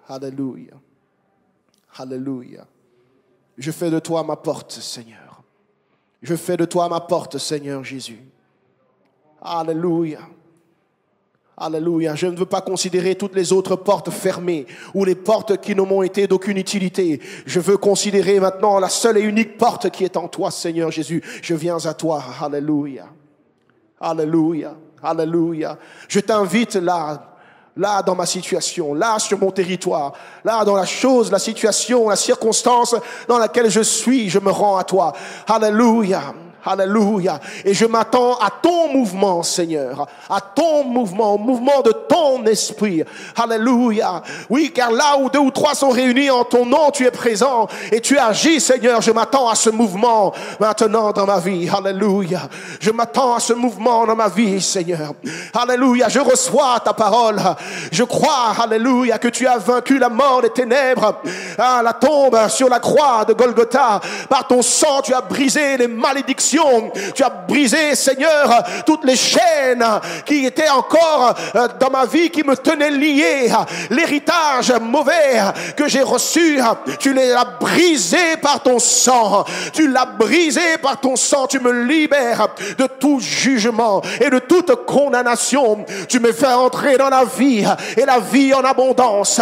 Alléluia. Alléluia. Je fais de toi ma porte, Seigneur. Je fais de toi ma porte, Seigneur Jésus. Alléluia. Alléluia. Je ne veux pas considérer toutes les autres portes fermées ou les portes qui ne m'ont été d'aucune utilité. Je veux considérer maintenant la seule et unique porte qui est en toi, Seigneur Jésus. Je viens à toi. Alléluia. Alléluia. Alléluia. Je t'invite là dans ma situation, là sur mon territoire, là dans la chose, la situation, la circonstance dans laquelle je suis, je me rends à toi. Alléluia. Alléluia. Et je m'attends à ton mouvement, Seigneur. À ton mouvement, au mouvement de ton esprit. Alléluia. Oui, car là où 2 ou 3 sont réunis en ton nom, tu es présent et tu agis, Seigneur. Je m'attends à ce mouvement maintenant dans ma vie. Alléluia. Je m'attends à ce mouvement dans ma vie, Seigneur. Alléluia. Je reçois ta parole. Je crois, alléluia, que tu as vaincu la mort des ténèbres, la tombe sur la croix de Golgotha. Par ton sang, tu as brisé les malédictions. Tu as brisé, Seigneur, toutes les chaînes qui étaient encore dans ma vie, qui me tenaient lié. L'héritage mauvais que j'ai reçu, tu l'as brisé par ton sang. Tu l'as brisé par ton sang. Tu me libères de tout jugement et de toute condamnation. Tu me fais entrer dans la vie et la vie en abondance.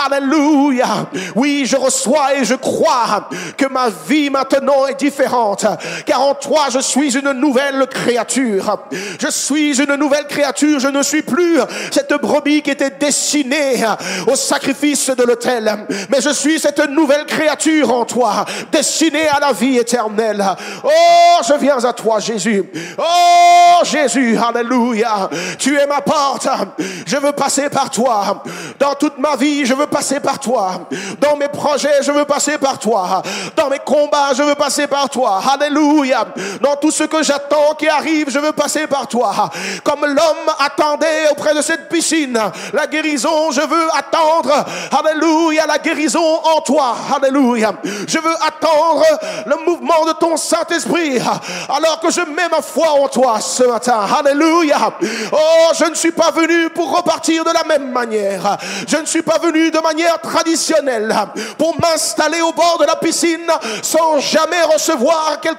Alléluia. Oui, je reçois et je crois que ma vie maintenant est différente, car en toi je suis une nouvelle créature. Je suis une nouvelle créature. Je ne suis plus cette brebis qui était destinée au sacrifice de l'autel, mais je suis cette nouvelle créature en toi, destinée à la vie éternelle. Oh, je viens à toi, Jésus. Oh, Jésus, alléluia. Tu es ma porte. Je veux passer par toi. Dans toute ma vie, je veux passer par toi. Dans mes projets, je veux passer par toi. Dans mes combats, je veux passer par toi. Alléluia. Dans tout ce que j'attends qui arrive, je veux passer par toi. Comme l'homme attendait auprès de cette piscine la guérison, je veux attendre, alléluia, la guérison en toi. Alléluia. Je veux attendre le mouvement de ton Saint-Esprit alors que je mets ma foi en toi ce matin. Alléluia. Oh, je ne suis pas venu pour repartir de la même manière. Je ne suis pas venu de manière traditionnelle pour m'installer au bord de la piscine sans jamais recevoir quelle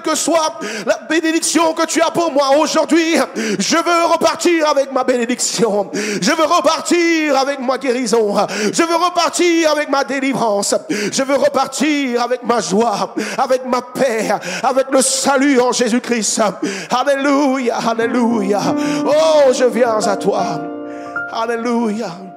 que soit la bénédiction que tu as pour moi. Aujourd'hui, je veux repartir avec ma bénédiction. Je veux repartir avec ma guérison. Je veux repartir avec ma délivrance. Je veux repartir avec ma joie, avec ma paix, avec le salut en Jésus-Christ. Alléluia, alléluia. Oh, je viens à toi. Alléluia.